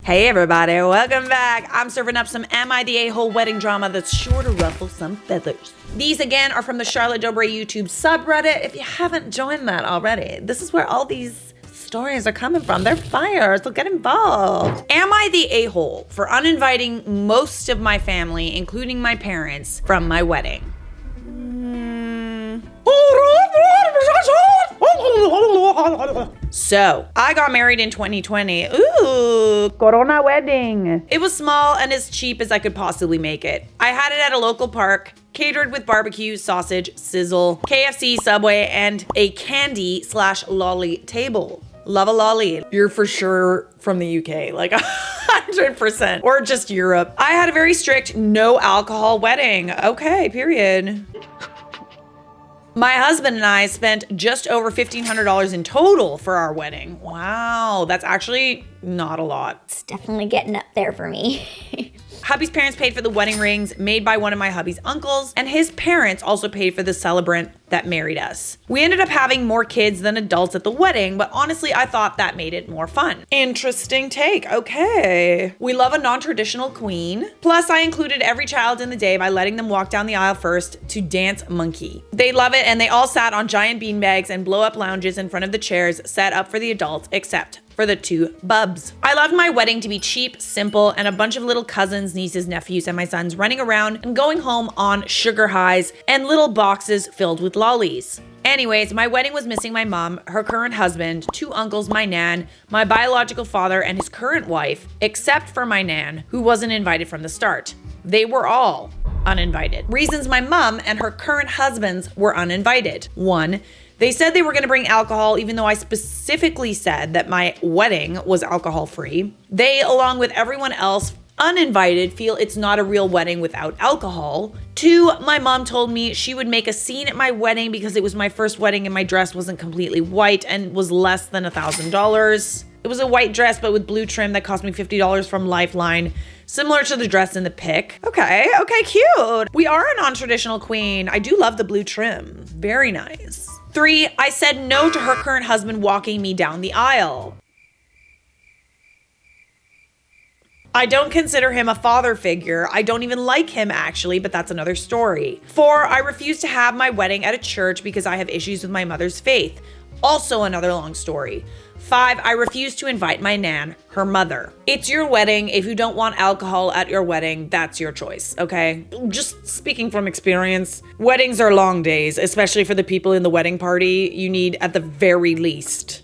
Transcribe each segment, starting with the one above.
Hey everybody, welcome back. I'm serving up some Am I the A-hole wedding drama that's sure to ruffle some feathers. These again are from the Charlotte Dobre YouTube subreddit. If you haven't joined that already, this is where all these stories are coming from. They're fire, so get involved. Am I the a-hole for uninviting most of my family, including my parents, from my wedding? So, I got married in 2020. Ooh, Corona wedding. It was small and as cheap as I could possibly make it. I had it at a local park, catered with barbecue, sausage, sizzle, KFC, Subway, and a candy/lolly table. Love a lolly. You're for sure from the UK, like 100%, or just Europe. I had a very strict no alcohol wedding. Okay, period. My husband and I spent just over $1,500 in total for our wedding. Wow, that's actually not a lot. It's definitely getting up there for me. Hubby's parents paid for the wedding rings made by one of my hubby's uncles, and his parents also paid for the celebrant that married us. We ended up having more kids than adults at the wedding, but honestly, I thought that made it more fun. Interesting take, okay. We love a non-traditional queen. Plus, I included every child in the day by letting them walk down the aisle first to dance monkey. They love it, and they all sat on giant beanbags and blow-up lounges in front of the chairs set up for the adults, except for the two bubs. I loved my wedding to be cheap, simple, and a bunch of little cousins, nieces, nephews, and my sons running around and going home on sugar highs and little boxes filled with lollies. Anyways, my wedding was missing my mom, her current husband, two uncles, my nan, my biological father, and his current wife, except for my nan, who wasn't invited from the start. They were all uninvited. Reasons my mom and her current husbands were uninvited. 1, they said they were going to bring alcohol, even though I specifically said that my wedding was alcohol-free. They, along with everyone else uninvited, feel it's not a real wedding without alcohol. 2, my mom told me she would make a scene at my wedding because it was my first wedding and my dress wasn't completely white and was less than $1,000. It was a white dress, but with blue trim that cost me $50 from Lifeline, similar to the dress in the pic. Okay, cute. We are a non-traditional queen. I do love the blue trim. Very nice. 3, I said no to her current husband walking me down the aisle. I don't consider him a father figure. I don't even like him actually, but that's another story. 4, I refuse to have my wedding at a church because I have issues with my mother's faith. Also another long story. 5, I refuse to invite my nan, her mother. It's your wedding. If you don't want alcohol at your wedding, that's your choice, okay? Just speaking from experience, weddings are long days, especially for the people in the wedding party. You need, at the very least,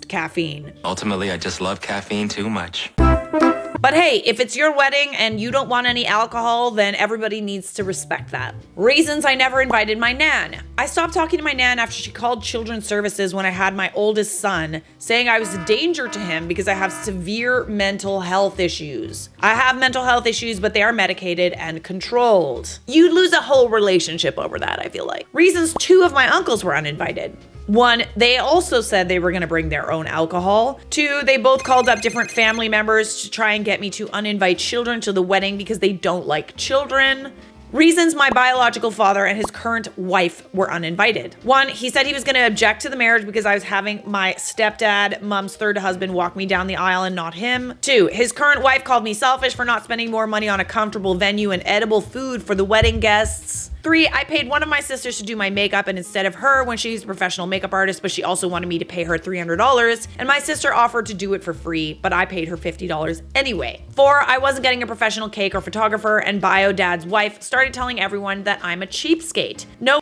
caffeine. Ultimately, I just love caffeine too much. But hey, if it's your wedding and you don't want any alcohol, then everybody needs to respect that. Reasons I never invited my nan. I stopped talking to my nan after she called children's services when I had my oldest son, saying I was a danger to him because I have severe mental health issues. I have mental health issues, but they are medicated and controlled. You'd lose a whole relationship over that, I feel like. Reasons 2 of my uncles were uninvited. 1, they also said they were going to bring their own alcohol. 2, they both called up different family members to try and get me to uninvite children to the wedding because they don't like children. Reasons my biological father and his current wife were uninvited. 1, he said he was going to object to the marriage because I was having my stepdad, mom's third husband, walk me down the aisle and not him. 2, his current wife called me selfish for not spending more money on a comfortable venue and edible food for the wedding guests. 3, I paid one of my sisters to do my makeup, and instead of her, when she's a professional makeup artist, but she also wanted me to pay her $300, and my sister offered to do it for free, but I paid her $50 anyway. 4, I wasn't getting a professional cake or photographer, and bio dad's wife started telling everyone that I'm a cheapskate. No,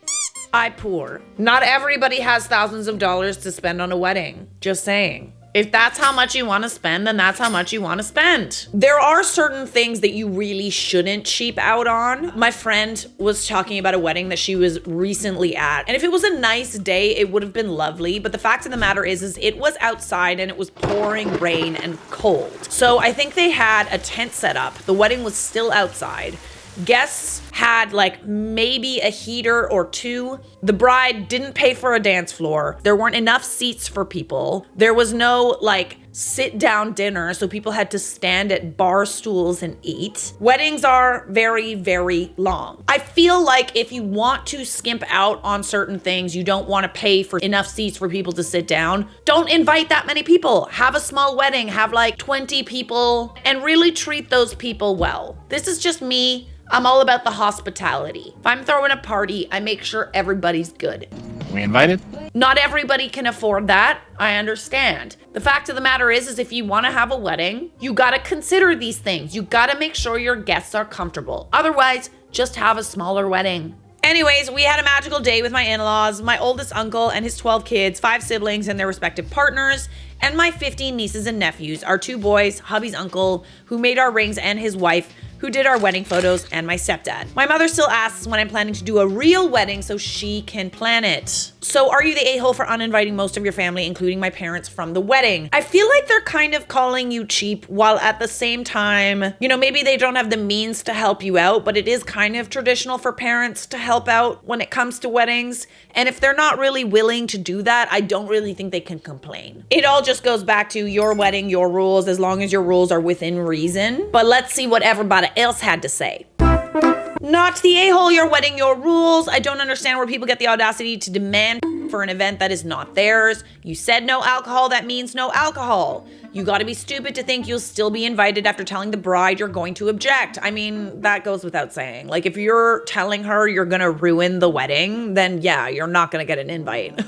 I poor. Not everybody has thousands of dollars to spend on a wedding. Just saying. If that's how much you want to spend, then that's how much you want to spend. There are certain things that you really shouldn't cheap out on. My friend was talking about a wedding that she was recently at, and if it was a nice day, it would have been lovely. But the fact of the matter is it was outside and it was pouring rain and cold. So I think they had a tent set up. The wedding was still outside. Guests had like maybe a heater or 2. The bride didn't pay for a dance floor. There weren't enough seats for people. There was no like sit down dinner, so people had to stand at bar stools and eat. Weddings are very, very long. I feel like if you want to skimp out on certain things, you don't want to pay for enough seats for people to sit down, don't invite that many people. Have a small wedding, have like 20 people, and really treat those people well. This is just me. I'm all about the hospitality. If I'm throwing a party, I make sure everybody's good. We invited? Not everybody can afford that. I understand. The fact of the matter is if you want to have a wedding, you got to consider these things. You got to make sure your guests are comfortable. Otherwise, just have a smaller wedding. Anyways, we had a magical day with my in-laws, my oldest uncle and his 12 kids, 5 siblings and their respective partners, and my 15 nieces and nephews, our 2 boys, hubby's uncle, who made our rings, and his wife, who did our wedding photos, and my stepdad. My mother still asks when I'm planning to do a real wedding so she can plan it. So are you the a-hole for uninviting most of your family, including my parents, from the wedding? I feel like they're kind of calling you cheap, while at the same time, you know, maybe they don't have the means to help you out, but it is kind of traditional for parents to help out when it comes to weddings. And if they're not really willing to do that, I don't really think they can complain. It all just goes back to your wedding, your rules, as long as your rules are within reason. But let's see what everybody else had to say. Not the a-hole, your wedding, your rules. I don't understand where people get the audacity to demand for an event that is not theirs. You said no alcohol, that means no alcohol. You gotta be stupid to think you'll still be invited after telling the bride you're going to object. I mean, that goes without saying. Like, if you're telling her you're gonna ruin the wedding, then yeah, you're not gonna get an invite.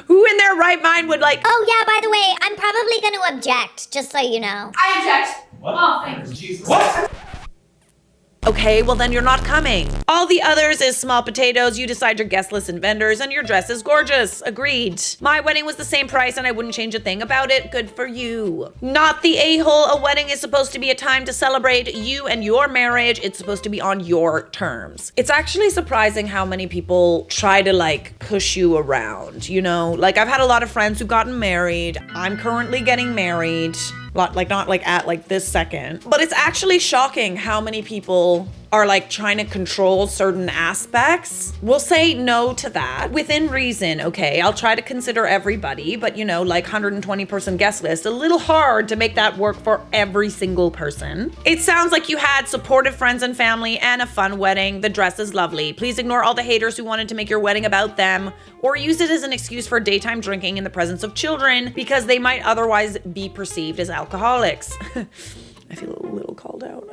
Who in their right mind would like, Oh yeah, by the way, I'm probably gonna object, just so you know. I object. What? Oh, thanks. Jesus. What? okay, well then you're not coming. All the others is small potatoes. You decide your guest list and vendors, and your dress is gorgeous. Agreed. My wedding was the same price and I wouldn't change a thing about it. Good for you. Not the a-hole. A wedding is supposed to be a time to celebrate you and your marriage. It's supposed to be on your terms. It's actually surprising how many people try to like push you around, you know? Like, I've had a lot of friends who've gotten married. I'm currently getting married. Like, not like at like this second, but it's actually shocking how many people are like trying to control certain aspects. We'll say no to that within reason. Okay, I'll try to consider everybody, but you know, like 120 person guest list, a little hard to make that work for every single person. It sounds like you had supportive friends and family and a fun wedding. The dress is lovely. Please ignore all the haters who wanted to make your wedding about them or use it as an excuse for daytime drinking in the presence of children because they might otherwise be perceived as alcoholics. I feel a little called out.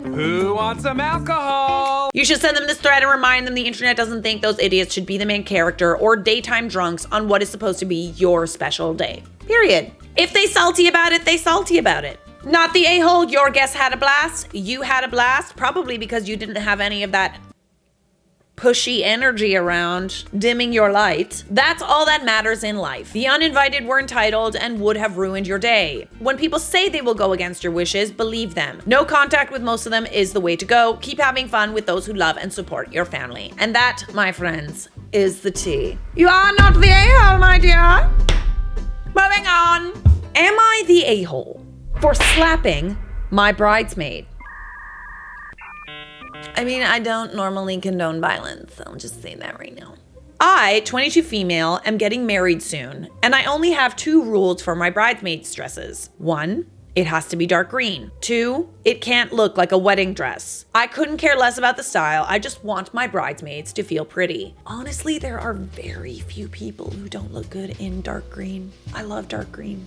Who wants some alcohol? You should send them this thread and remind them the internet doesn't think those idiots should be the main character or daytime drunks on what is supposed to be your special day. Period. If they salty about it, they salty about it. Not the a-hole. Your guest had a blast. You had a blast, probably because you didn't have any of that pushy energy around dimming your light. That's all that matters in life. The uninvited were entitled and would have ruined your day. When people say they will go against your wishes, believe them. No contact with most of them is the way to go. Keep having fun with those who love and support your family. And that, my friends, is the tea. You are not the a-hole, my dear. Moving on. Am I the a-hole for slapping my bridesmaid? I mean, I don't normally condone violence. I'll just say that right now. I, 22 female, am getting married soon, and I only have 2 rules for my bridesmaid's dresses. 1, it has to be dark green. 2, it can't look like a wedding dress. I couldn't care less about the style. I just want my bridesmaids to feel pretty. Honestly, there are very few people who don't look good in dark green. I love dark green.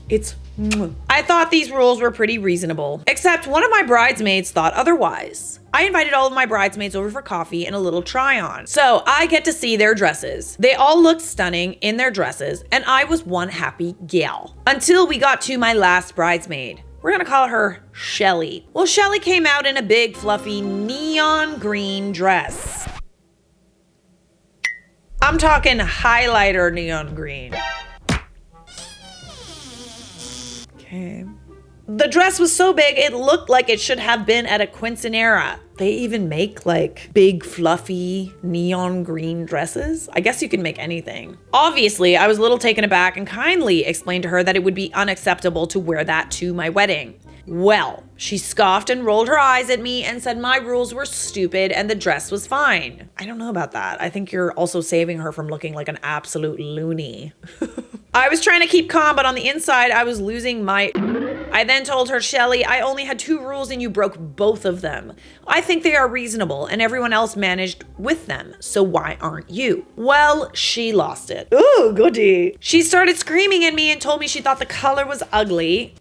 It's I thought these rules were pretty reasonable, except one of my bridesmaids thought otherwise. I invited all of my bridesmaids over for coffee and a little try on. So I get to see their dresses. They all looked stunning in their dresses, and I was one happy gal. Until we got to my last bridesmaid. We're gonna call her Shelly. Well, Shelly came out in a big, fluffy, neon green dress. I'm talking highlighter neon green. Okay. The dress was so big, it looked like it should have been at a quinceanera. They even make like big, fluffy, neon green dresses. I guess you can make anything. Obviously, I was a little taken aback and kindly explained to her that it would be unacceptable to wear that to my wedding. Well, she scoffed and rolled her eyes at me and said my rules were stupid and the dress was fine. I don't know about that. I think you're also saving her from looking like an absolute loony. I was trying to keep calm, but on the inside, I was losing my... I then told her, Shelly, I only had 2 rules and you broke both of them. I think they are reasonable and everyone else managed with them. So why aren't you? Well, she lost it. Ooh, goody. She started screaming at me and told me she thought the color was ugly.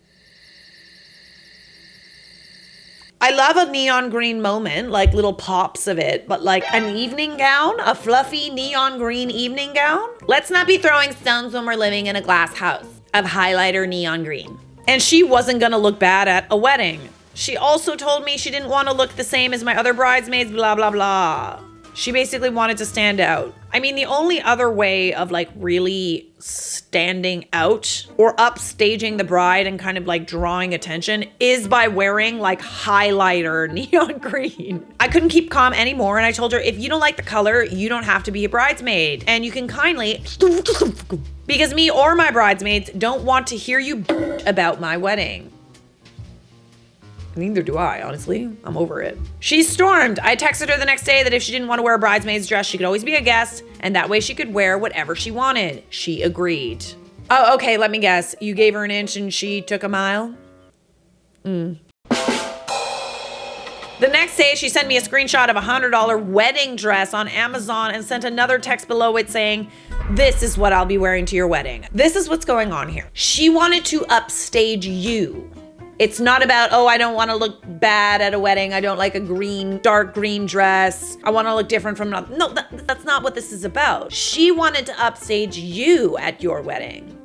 I love a neon green moment, like little pops of it, but like an evening gown, a fluffy neon green evening gown? Let's not be throwing stones when we're living in a glass house of highlighter neon green. And she wasn't gonna look bad at a wedding. She also told me she didn't want to look the same as my other bridesmaids, blah, blah, blah. She basically wanted to stand out. I mean, the only other way of like really standing out or upstaging the bride and kind of like drawing attention is by wearing like highlighter neon green. I couldn't keep calm anymore and I told her, if you don't like the color, you don't have to be a bridesmaid. And you can kindly, because me or my bridesmaids don't want to hear you about my wedding. Neither do I, honestly. I'm over it. She stormed. I texted her the next day that if she didn't want to wear a bridesmaid's dress, she could always be a guest, and that way she could wear whatever she wanted. She agreed. Oh, okay, let me guess. You gave her an inch and she took a mile? The next day, she sent me a screenshot of a $100 wedding dress on Amazon and sent another text below it saying, this is what I'll be wearing to your wedding. This is what's going on here. She wanted to upstage you. It's not about, oh, I don't want to look bad at a wedding. I don't like a green, dark green dress. I want to look different from, no, that's not what this is about. She wanted to upstage you at your wedding.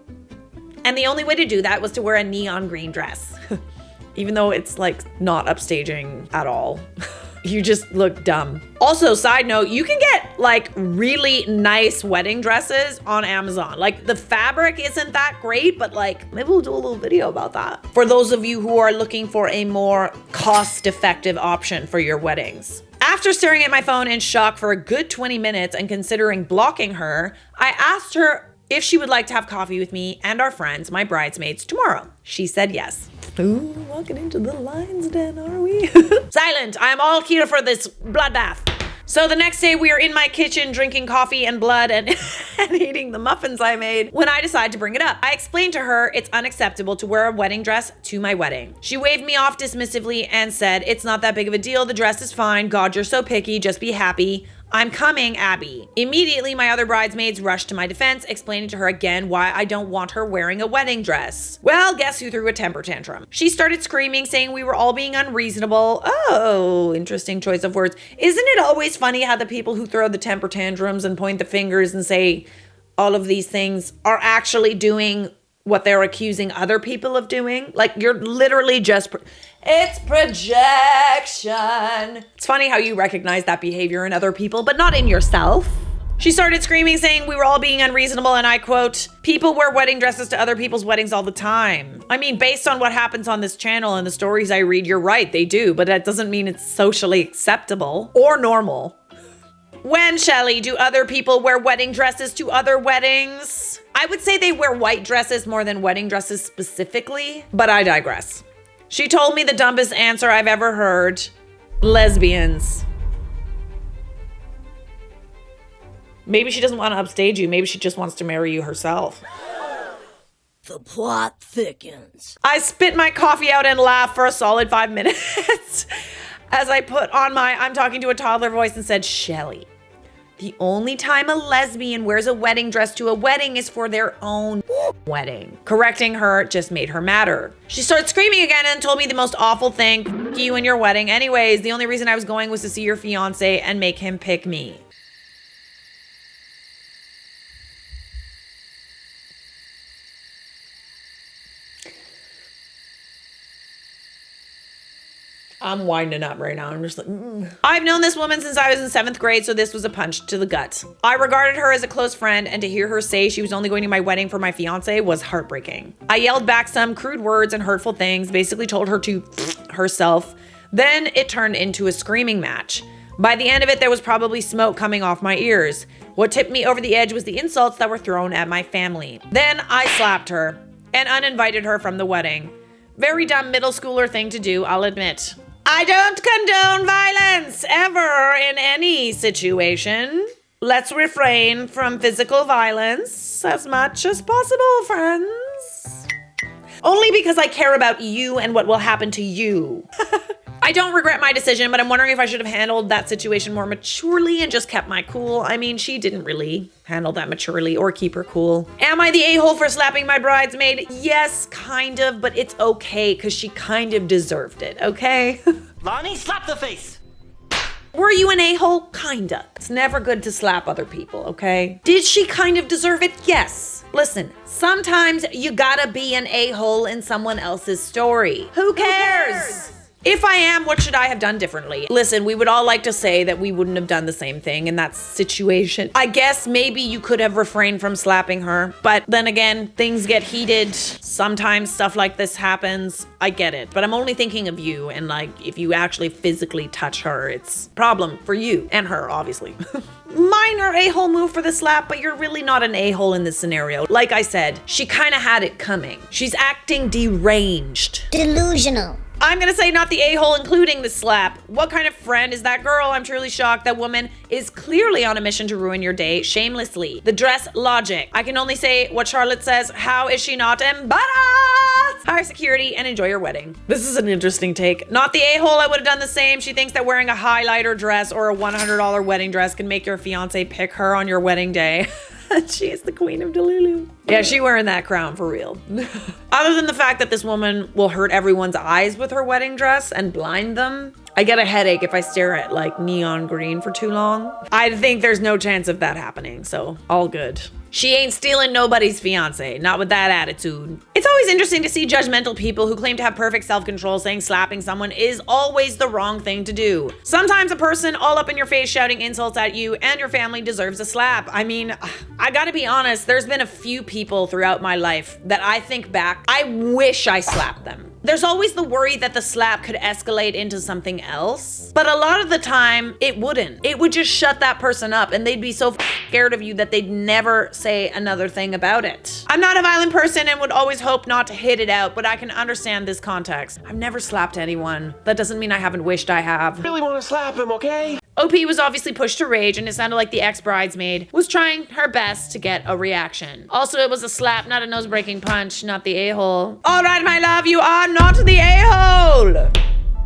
And the only way to do that was to wear a neon green dress. Even though it's like not upstaging at all. You just look dumb. Also, side note, you can get like really nice wedding dresses on Amazon. Like the fabric isn't that great, but like maybe we'll do a little video about that. For those of you who are looking for a more cost-effective option for your weddings. After staring at my phone in shock for a good 20 minutes and considering blocking her, I asked her if she would like to have coffee with me and our friends, my bridesmaids, tomorrow. She said yes. Ooh, walking into the lion's den, are we? Silent, I'm all here for this bloodbath. So the next day we are in my kitchen drinking coffee and blood and eating the muffins I made when I decide to bring it up. I explained to her it's unacceptable to wear a wedding dress to my wedding. She waved me off dismissively and said, it's not that big of a deal. The dress is fine. God, you're so picky. Just be happy. I'm coming, Abby. Immediately, my other bridesmaids rushed to my defense, explaining to her again why I don't want her wearing a wedding dress. Well, guess who threw a temper tantrum? She started screaming, saying we were all being unreasonable. Oh, interesting choice of words. Isn't it always funny how the people who throw the temper tantrums and point the fingers and say all of these things are actually doing what they're accusing other people of doing? Like, you're literally just... It's projection. It's funny how you recognize that behavior in other people, but not in yourself. She started screaming, saying we were all being unreasonable, and I quote, people wear wedding dresses to other people's weddings all the time. I mean, based on what happens on this channel and the stories I read, you're right, they do, but that doesn't mean it's socially acceptable or normal. When, Shelly, do other people wear wedding dresses to other weddings? I would say they wear white dresses more than wedding dresses specifically, but I digress. She told me the dumbest answer I've ever heard. Lesbians. Maybe she doesn't want to upstage you. Maybe she just wants to marry you herself. The plot thickens. I spit my coffee out and laughed for a solid 5 minutes as I put on my I'm talking to a toddler voice and said, Shelly, the only time a lesbian wears a wedding dress to a wedding is for their own wedding. Correcting her just made her madder. She started screaming again and told me the most awful thing, F you and your wedding. Anyways, the only reason I was going was to see your fiance and make him pick me. I'm winding up right now. I'm just like, I've known this woman since I was in 7th grade, so this was a punch to the gut. I regarded her as a close friend, and to hear her say she was only going to my wedding for my fiance was heartbreaking. I yelled back some crude words and hurtful things, basically told her to herself. Then it turned into a screaming match. By the end of it, there was probably smoke coming off my ears. What tipped me over the edge was the insults that were thrown at my family. Then I slapped her and uninvited her from the wedding. Very dumb middle schooler thing to do, I'll admit. I don't condone violence ever in any situation. Let's refrain from physical violence as much as possible, friends. Only because I care about you and what will happen to you. I don't regret my decision, but I'm wondering if I should have handled that situation more maturely and just kept my cool. I mean, she didn't really handle that maturely or keep her cool. Am I the a-hole for slapping my bridesmaid? Yes, kind of, but it's okay because she kind of deserved it, okay? Lonnie, slap the face! Were you an a-hole? Kinda. It's never good to slap other people, okay? Did she kind of deserve it? Yes. Listen, sometimes you gotta be an a-hole in someone else's story. Who cares? If I am, what should I have done differently? Listen, we would all like to say that we wouldn't have done the same thing in that situation. I guess maybe you could have refrained from slapping her, but then again, things get heated. Sometimes stuff like this happens. I get it, but I'm only thinking of you, and like, if you actually physically touch her, it's a problem for you and her, obviously. Minor a-hole move for the slap, but you're really not an a-hole in this scenario. Like I said, she kind of had it coming. She's acting deranged. Delusional. I'm gonna say not the a-hole, including the slap. What kind of friend is that girl? I'm truly shocked. That woman is clearly on a mission to ruin your day shamelessly. The dress logic. I can only say what Charlotte says. How is she not embarrassed? Hire security and enjoy your wedding. This is an interesting take. Not the a-hole, I would have done the same. She thinks that wearing a highlighter dress or a $100 wedding dress can make your fiance pick her on your wedding day. She is the queen of Delulu. Yeah, she wearing that crown for real. Other than the fact that this woman will hurt everyone's eyes with her wedding dress and blind them, I get a headache if I stare at like neon green for too long. I think there's no chance of that happening, so all good. She ain't stealing nobody's fiance, not with that attitude. It's always interesting to see judgmental people who claim to have perfect self-control saying slapping someone is always the wrong thing to do. Sometimes a person all up in your face shouting insults at you and your family deserves a slap. I mean, I gotta be honest, there's been a few people throughout my life that I think back, I wish I slapped them. There's always the worry that the slap could escalate into something else, but a lot of the time it wouldn't. It would just shut that person up and they'd be so scared of you that they'd never say another thing about it. I'm not a violent person and would always hope not to hit it out, but I can understand this context. I've never slapped anyone. That doesn't mean I haven't wished I have. Really want to slap him, okay? OP was obviously pushed to rage, and it sounded like the ex-bridesmaid was trying her best to get a reaction. Also, it was a slap, not a nose-breaking punch, not the a-hole. All right, my love, you are not the a-hole.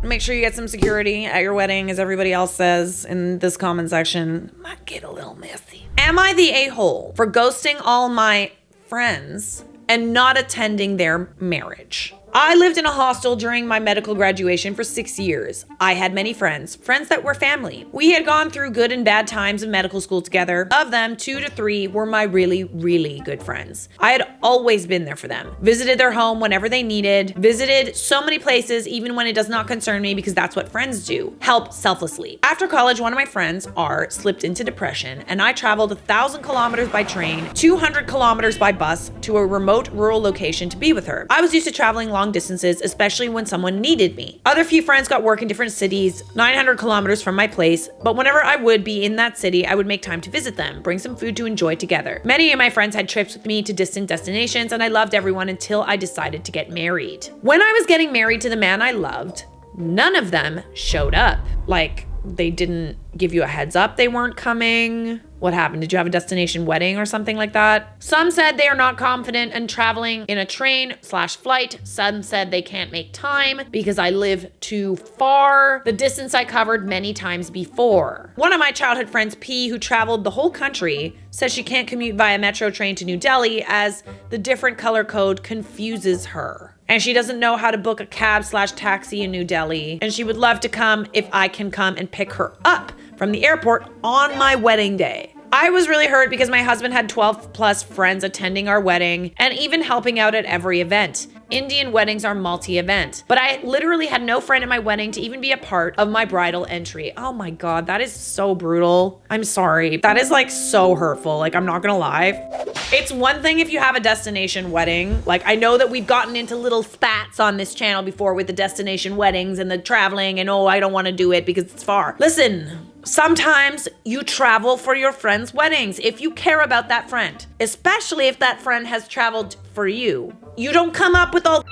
Make sure you get some security at your wedding, as everybody else says in this comment section. Might get a little messy. Am I the a-hole for ghosting all my friends and not attending their marriage? I lived in a hostel during my medical graduation for 6 years. I had many friends that were family. We had gone through good and bad times in medical school together. Of them, 2 to 3 were my really, really good friends. I had always been there for them. Visited their home whenever they needed. Visited so many places even when it does not concern me because that's what friends do. Help selflessly. After college, one of my friends, R, slipped into depression and I traveled 1,000 kilometers by train, 200 kilometers by bus to a remote rural location to be with her. I was used to traveling long distances, especially when someone needed me. Other few friends got work in different cities, 900 kilometers from my place, but whenever I would be in that city, I would make time to visit them, bring some food to enjoy together. Many of my friends had trips with me to distant destinations, and I loved everyone until I decided to get married. When I was getting married to the man I loved, none of them showed up. Like, they didn't give you a heads up they weren't coming. What happened? Did you have a destination wedding or something like that? Some said they are not confident in traveling in a train/flight. Some said they can't make time because I live too far. The distance I covered many times before. One of my childhood friends, P, who traveled the whole country, says she can't commute via metro train to New Delhi as the different color code confuses her. And she doesn't know how to book a cab/taxi in New Delhi. And she would love to come if I can come and pick her up from the airport on my wedding day. I was really hurt because my husband had 12 plus friends attending our wedding and even helping out at every event. Indian weddings are multi-event, but I literally had no friend at my wedding to even be a part of my bridal entry. Oh my God, that is so brutal. I'm sorry. That is like so hurtful. Like, I'm not gonna lie. It's one thing if you have a destination wedding. Like, I know that we've gotten into little spats on this channel before with the destination weddings and the traveling and, oh, I don't wanna do it because it's far. Listen, Sometimes you travel for your friends' weddings if you care about that friend, especially if that friend has traveled for you. You don't come up with all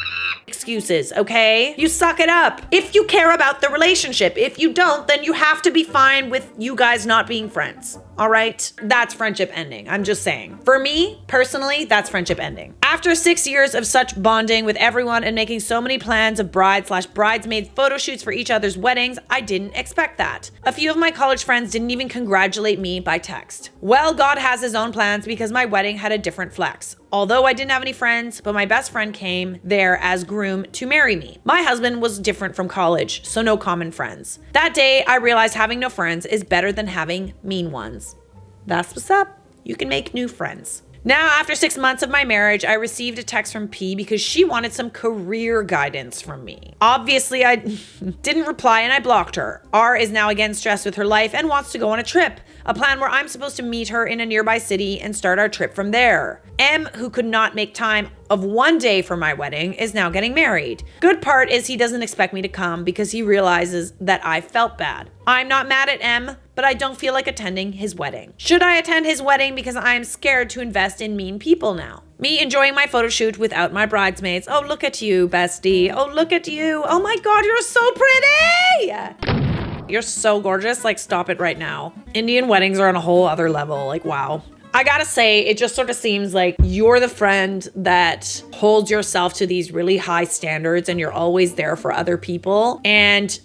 excuses, okay? You suck it up. If you care about the relationship, if you don't, then you have to be fine with you guys not being friends. All right? That's friendship ending. I'm just saying. For me, personally, that's friendship ending. After 6 years of such bonding with everyone and making so many plans of bride/bridesmaid photo shoots for each other's weddings, I didn't expect that. A few of my college friends didn't even congratulate me by text. Well, God has his own plans because my wedding had a different flex. Although I didn't have any friends, but my best friend came there as groom to marry me. My husband was different from college, so no common friends. That day, I realized having no friends is better than having mean ones. That's what's up. You can make new friends. Now, after 6 months of my marriage, I received a text from P because she wanted some career guidance from me. Obviously, I didn't reply and I blocked her. R is now again stressed with her life and wants to go on a trip. A plan where I'm supposed to meet her in a nearby city and start our trip from there. M, who could not make time of one day for my wedding, is now getting married. Good part is he doesn't expect me to come because he realizes that I felt bad. I'm not mad at M, but I don't feel like attending his wedding. Should I attend his wedding because I am scared to invest in mean people now? Me enjoying my photo shoot without my bridesmaids. Oh, look at you, bestie. Oh, look at you. Oh my God, you're so pretty. You're so gorgeous. Like, stop it right now. Indian weddings are on a whole other level. Like, wow. I gotta say, it just sort of seems like you're the friend that holds yourself to these really high standards and you're always there for other people. And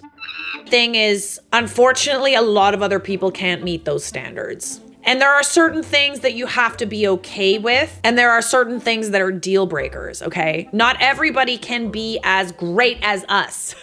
thing is, unfortunately, a lot of other people can't meet those standards. And there are certain things that you have to be okay with, and there are certain things that are deal breakers, okay? Not everybody can be as great as us.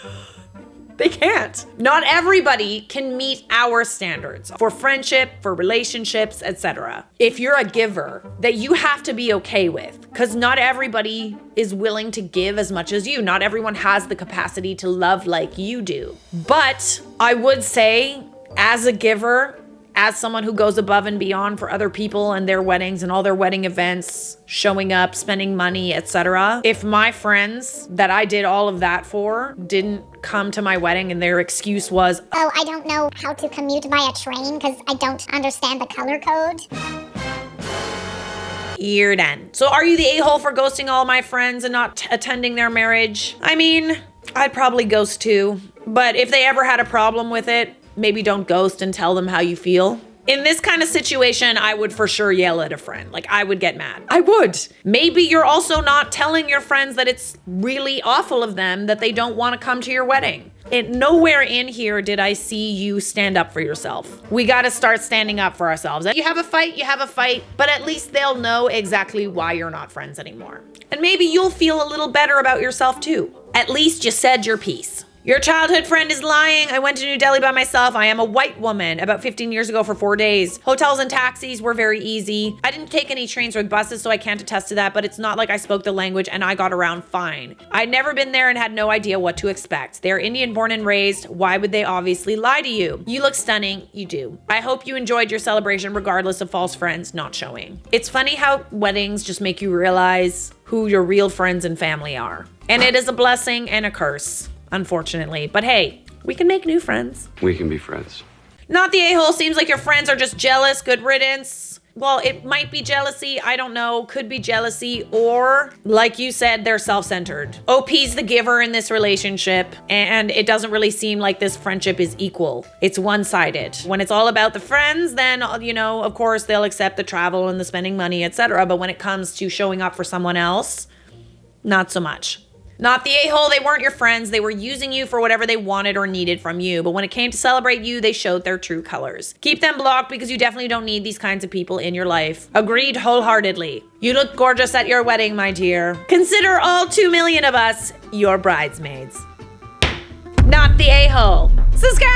They can't. Not everybody can meet our standards for friendship, for relationships, etc. If you're a giver, that you have to be okay with, because not everybody is willing to give as much as you. Not everyone has the capacity to love like you do. But I would say, as a giver, as someone who goes above and beyond for other people and their weddings and all their wedding events, showing up, spending money, etc. If my friends that I did all of that for didn't come to my wedding and their excuse was, Oh, I don't know how to commute by a train because I don't understand the color code. you're done. So are you the a-hole for ghosting all my friends and not attending their marriage? I mean, I'd probably ghost too. But if they ever had a problem with it, maybe don't ghost and tell them how you feel. In this kind of situation, I would for sure yell at a friend. Like, I would get mad. I would. Maybe you're also not telling your friends that it's really awful of them that they don't want to come to your wedding. Nowhere in here did I see you stand up for yourself. We got to start standing up for ourselves. You have a fight, you have a fight, but at least they'll know exactly why you're not friends anymore. And maybe you'll feel a little better about yourself too. At least you said your piece. Your childhood friend is lying. I went to New Delhi by myself. I am a white woman about 15 years ago for 4 days. Hotels and taxis were very easy. I didn't take any trains or buses, so I can't attest to that, but it's not like I spoke the language and I got around fine. I'd never been there and had no idea what to expect. They're Indian born and raised. Why would they obviously lie to you? You look stunning. You do. I hope you enjoyed your celebration regardless of false friends not showing. It's funny how weddings just make you realize who your real friends and family are. And it is a blessing and a curse, unfortunately. But hey, we can make new friends. We can be friends. Not the a-hole. Seems like your friends are just jealous. Good riddance. Well, it might be jealousy. I don't know. Could be jealousy. Or, like you said, they're self-centered. OP's the giver in this relationship, and it doesn't really seem like this friendship is equal. It's one-sided. When it's all about the friends, then, you know, of course, they'll accept the travel and the spending money, etc. But when it comes to showing up for someone else, not so much. Not the a-hole. They weren't your friends. They were using you for whatever they wanted or needed from you. But when it came to celebrate you, they showed their true colors. Keep them blocked because you definitely don't need these kinds of people in your life. Agreed wholeheartedly. You look gorgeous at your wedding, my dear. Consider all 2 million of us your bridesmaids. Not the a-hole. Subscribe.